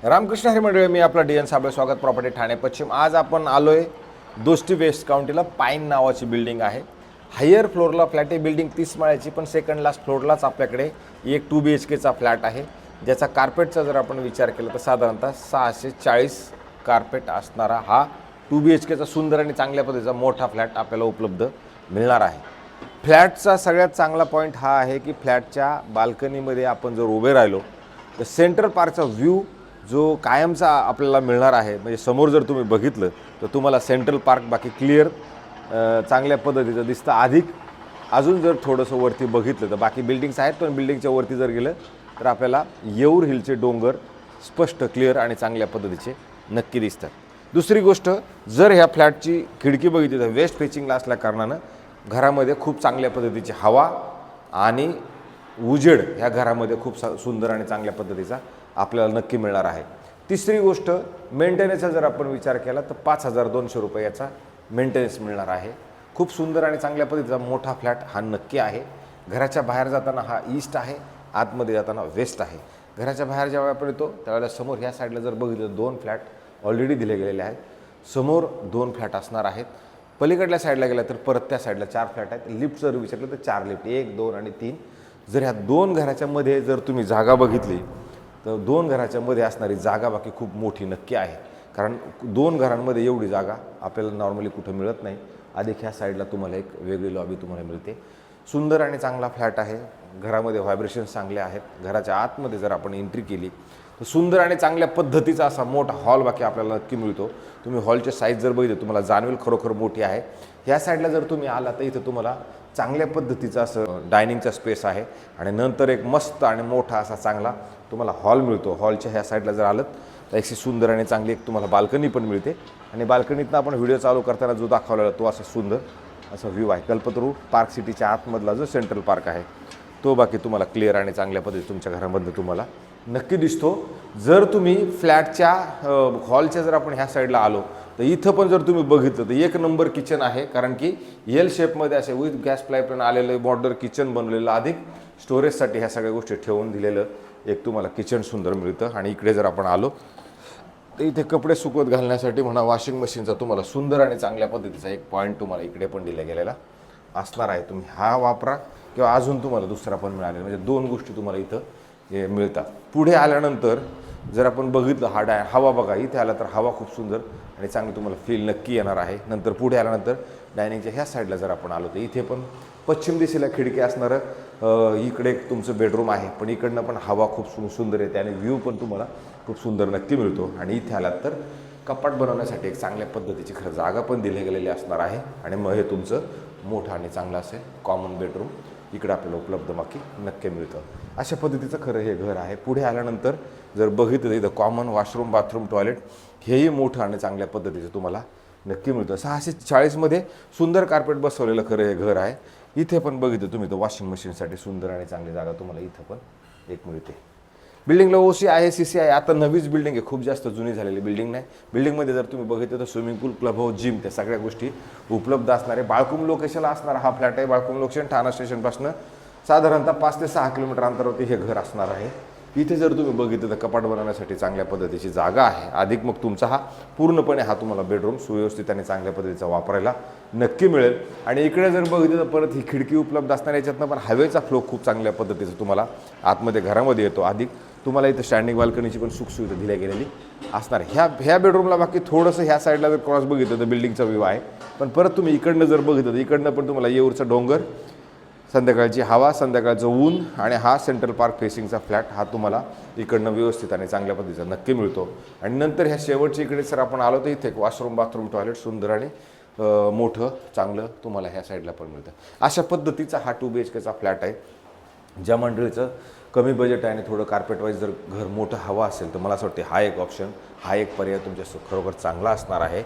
रामकृष्ण हरी मंडळी, मी आपला D N Sable, स्वागत प्रॉपर्टी ठाणे पश्चिम। आज आपण आलोय दोस्ती वेस्ट काउंटीला। पाईन नावाची बिल्डिंग आहे। हायर फ्लोअरला फ्लॅट आहे। बिल्डिंग 30 माळ्याची, पण सेकंड लास्ट फ्लोअरलाच आपल्याकडे एक 2 BHKचा फ्लॅट आहे, ज्याचा कार्पेटचा जर आपण विचार केला तर साधारणतः 640 कार्पेट असणारा हा 2 BHKचा सुंदर आणि चांगल्या पद्धतीचा मोठा फ्लॅट आपल्याला उपलब्ध मिळणार आहे। फ्लॅटचा सगळ्यात चांगला पॉईंट हा आहे की फ्लॅटच्या बाल्कनीमध्ये आपण जर उभे राहिलो तर सेंट्रल पार्कचा व्ह्यू जो कायमचा आपल्याला मिळणार आहे। म्हणजे समोर जर तुम्ही बघितलं तर तुम्हाला सेंट्रल पार्क बाकी क्लिअर चांगल्या पद्धतीचं दिसतं। अजून जर थोडंसं वरती बघितलं तर बाकी बिल्डिंग्स आहेत, पण बिल्डिंगच्या वरती जर गेलं तर आपल्याला येऊर हिलचे डोंगर स्पष्ट क्लिअर आणि चांगल्या पद्धतीचे नक्की दिसतात। दुसरी गोष्ट, जर ह्या फ्लॅटची खिडकी बघितली तर वेस्ट फेसिंगला असल्या कारणानं घरामध्ये खूप चांगल्या पद्धतीची हवा आणि उजेड ह्या घरामध्ये खूप सुंदर आणि चांगल्या पद्धतीचा आपल्याला नक्की मिळणार आहे। तिसरी गोष्ट, मेंटेनन्सचा जर आपण विचार केला तर 5200 रुपयाचा मेंटेनन्स मिळणार आहे। खूप सुंदर आणि चांगल्या पद्धतीचा मोठा फ्लॅट हा नक्की आहे। घराच्या बाहेर जाताना हा ईस्ट आहे, आतमध्ये जाताना वेस्ट आहे। घराच्या बाहेर जेव्हा आपण येतो त्यावेळेला समोर ह्या साईडला जर बघितलं 2 फ्लॅट ऑलरेडी दिले गेलेले आहेत। समोर 2 फ्लॅट असणार आहेत। पलीकडल्या साईडला गेला तर परत त्या साईडला 4 फ्लॅट आहेत। लिफ्ट जर विचारलं तर 4 लिफ्ट, 1, 2 आणि 3। जर ह्या 2 घराच्या मध्ये जर तुम्ही जागा बघितली तर 2 घराच्या मध्ये असणारी जागा बाकी खूप मोठी नक्की आहे, कारण 2 घरांमध्ये एवढी जागा आपल्याला नॉर्मली कुठं मिळत नाही। ह्या साईडला तुम्हाला एक वेगळी लॉबी तुम्हाला मिळते। सुंदर आणि चांगला फ्लॅट आहे। घरामध्ये व्हायब्रेशन्स चांगले आहेत। घराच्या आतमध्ये जर आपण एंट्री केली तर सुंदर आणि चांगल्या पद्धतीचा असा मोठा हॉल बाकी आपल्याला नक्की मिळतो। तुम्ही हॉलची साईज जर बघितली तुम्हाला जाणवेल खरोखर मोठी आहे। ह्या साईडला जर तुम्ही आला तर इथं तुम्हाला चांगल्या पद्धतीचा असं डायनिंगचा स्पेस आहे आणि नंतर एक मस्त आणि मोठा असा चांगला तुम्हाला हॉल मिळतो। हॉलच्या ह्या साईडला जर आलं तर एक सुंदर आणि चांगली एक तुम्हाला बाल्कनी पण मिळते आणि बाल्कनीतनं आपण व्हिडिओ चालू करताना जो दाखवलेला तो असा सुंदर असा व्ह्यू आहे। कल्पतरू पार्क सिटीच्या आतमधला जो सेंट्रल पार्क आहे तो बाकी तुम्हाला क्लिअर आणि चांगल्या पद्धतीने तुमच्या घरामध्ये तुम्हाला नक्की दिसतो। जर तुम्ही फ्लॅटच्या हॉलच्या जर आपण ह्या साईडला आलो तर इथं पण जर तुम्ही बघितलं तर 1 नंबर किचन आहे, कारण की एल शेपमध्ये असे विथ गॅस पाईपलाईन आलेलं मॉड्युलर किचन बनवलेलं, अधिक स्टोरेजसाठी ह्या सगळ्या गोष्टी ठेवून दिलेलं एक तुम्हाला किचन सुंदर मिळतं। आणि इकडे जर आपण आलो तर इथे कपडे सुकवत घालण्यासाठी म्हणा वॉशिंग मशीनचा तुम्हाला सुंदर आणि चांगल्या पद्धतीचा एक पॉईंट तुम्हाला इकडे पण दिला गेलेला असणार आहे। तुम्ही हा वापरा किंवा अजून तुम्हाला दुसरा पण मिळालेला, म्हणजे 2 गोष्टी तुम्हाला इथं मिळतात। पुढे आल्यानंतर जर आपण बघितलं हवा बघा, इथे आला तर हवा खूप सुंदर आणि चांगली तुम्हाला फील नक्की येणार आहे। नंतर पुढे आल्यानंतर डायनिंगच्या ह्या साईडला जर आपण आलो तर इथे पण पश्चिम दिशेला खिडकी असणारं इकडे तुमचं बेडरूम आहे, पण इकडनं पण हवा खूप सुंदर येते आणि व्ह्यू पण तुम्हाला खूप सुंदर नक्की मिळतो। आणि इथे आलात तर कपाट बनवण्यासाठी एक चांगल्या पद्धतीची खरं जागा पण दिली गेलेली असणार आहे आणि मग हे तुमचं मोठं आणि चांगलं असे कॉमन बेडरूम इकडं आपल्याला उपलब्ध बाकी नक्की मिळतं। अशा पद्धतीचं खरं हे घर आहे। पुढे आल्यानंतर जर बघितलं इथं कॉमन वॉशरूम, बाथरूम, टॉयलेट हेही मोठं आणि चांगल्या पद्धतीचं तुम्हाला नक्की मिळतं। 640मध्ये सुंदर कार्पेट बसवलेलं खरं हे घर आहे। इथे पण बघितलं तुम्ही तर वॉशिंग मशीनसाठी सुंदर आणि चांगली जागा तुम्हाला इथं पण एक मिळते। बिल्डिंगला OC आहे, CC आहे। आता नवीच बिल्डिंग आहे, खूप जास्त जुनी झालेली बिल्डिंग नाही। बिल्डिंगमध्ये जर तुम्ही बघितलं तर स्विमिंग पूल, क्लब हाऊस, जिम त्या सगळ्या गोष्टी उपलब्ध असणार आहे। बाळकुंभ लोकेशनला असणारा हा फ्लॅट आहे। बाळकुंभ लोकेशन ठाणा स्टेशनपासून साधारणतः 5 ते 6 किलोमीटर अंतरावरती हे घर असणार आहे। इथे जर तुम्ही बघितलं तर कपाट बनवण्यासाठी चांगल्या पद्धतीची जागा आहे। अधिक मग तुमचा हा पूर्णपणे हा तुम्हाला बेडरूम सुव्यवस्थित आणि चांगल्या पद्धतीचा वापरायला नक्की मिळेल। आणि इकडे जर बघितलं तर परत ही खिडकी उपलब्ध असणार, याच्यातनं पण हवेचा फ्लो खूप चांगल्या पद्धतीचा तुम्हाला आतमध्ये घरामध्ये येतो। अधिक तुम्हाला इथं स्टँडिंग बाल्कनीची पण सुखसुविधा दिल्या गेलेली असणार आहे। ह्या बेडरूमला बाकी थोडंसं ह्या साईडला जर क्रॉस बघितलं तर बिल्डिंगचा व्ह्यू आहे, पण परत तुम्ही इकडनं जर बघितलं तर इकडनं पण तुम्हाला येऊरचा डोंगर, संध्याकाळची हवा, संध्याकाळचं ऊन आणि हा सेंट्रल पार्क फेसिंगचा फ्लॅट हा तुम्हाला इकडनं व्यवस्थित आणि चांगल्या पद्धतीचा नक्की मिळतो। आणि नंतर ह्या शेवटच्या इकडे जर आपण आलो तर इथे एक वॉशरूम, बाथरूम, टॉयलेट सुंदर आणि मोठं चांगलं तुम्हाला ह्या साईडला पण मिळतं। अशा पद्धतीचा हा 2 BHKचा फ्लॅट आहे। ज्या मंडळीचं कमी बजेट आहे आणि थोडं कार्पेट वाईज जर घर मोठं हवं असेल तर मला असं वाटते हा एक ऑप्शन, हा एक पर्याय तुमच्या खरोखर चांगला असणार आहे।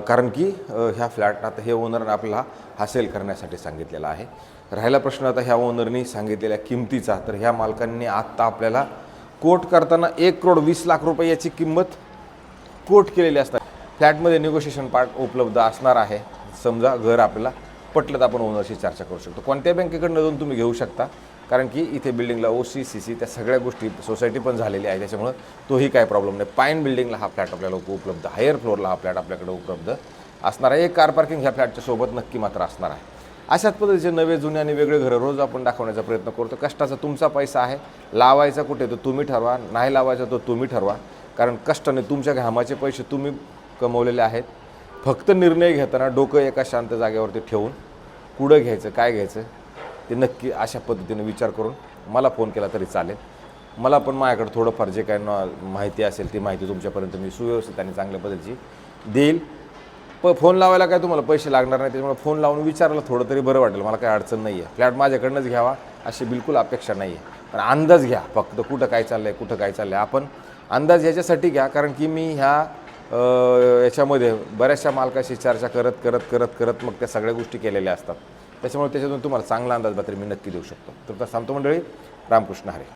कारण की ह्या फ्लॅट आता हे ओनरने आपल्याला हा सेल करण्यासाठी सांगितलेला आहे। राहिला प्रश्न आता ह्या ओनरनी सांगितलेल्या किमतीचा, तर ह्या मालकांनी आत्ता आपल्याला कोट करताना 1,20,00,000 रुपये याची किंमत कोट केलेली असतात। फ्लॅटमध्ये निगोशिएशन पार्ट उपलब्ध असणार आहे। समजा घर आपल्याला पटलं तर आपण ओनरशी चर्चा करू शकतो। कोणत्या बँकेकडनं जाऊन तुम्ही घेऊ शकता, कारण की इथे बिल्डिंगला OC CC त्या सगळ्या गोष्टी सोसायटी पण झालेली आहे, त्याच्यामुळं तोही काय प्रॉब्लेम नाही. पाईन बिल्डिंगला हा फ्लॅट आपल्याला उपलब्ध, हायर फ्लोअरला हा फ्लॅट आपल्याकडे उपलब्ध असणार आहे. एक कार पार्किंग ह्या फ्लॅटच्या सोबत नक्की मात्र असणार आहे. अशाच पद्धतीचे नवे जुने आणि वेगळे घरं रोज आपण दाखवण्याचा प्रयत्न करतो. कष्टाचा तुमचा पैसा आहे, लावायचा कुठे तो तुम्ही ठरवा, नाही लावायचा तो तुम्ही ठरवा. कारण कष्टाने तुमच्या घामाचे पैसे तुम्ही कमवलेले आहेत. फक्त निर्णय घेताना डोकं एका शांत जागेवरती ठेवून कुठं घ्यायचं, काय घ्यायचं ते नक्की अशा पद्धतीने विचार करून मला फोन केला तरी चालेल. मला पण माझ्याकडे थोडंफार जे काही माहिती असेल ती माहिती तुमच्यापर्यंत मी सुव्यवस्थित आणि चांगल्या पद्धतीची देईल. फोन लावायला काय तुम्हाला पैसे लागणार नाही, त्याच्यामुळे फोन लावून विचारायला थोडं तरी बरं वाटेल. मला काही अडचण नाही आहे. फ्लॅट माझ्याकडनंच घ्यावा अशी बिलकुल अपेक्षा नाही आहे, पण अंदाज घ्या फक्त कुठं काय चाललं आहे, कुठं काय चाललं आहे. आपण अंदाज याच्यासाठी घ्या कारण की मी ह्या याच्यामध्ये बऱ्याचशा मालकाशी चर्चा करत मग त्या सगळ्या गोष्टी केलेल्या असतात. त्याच्यामुळे त्याच्यातून तुम्हाला चांगला अंदाज मात्र मी नक्की देऊ शकतो. तर सांगतो मंडळी, रामकृष्ण हरी.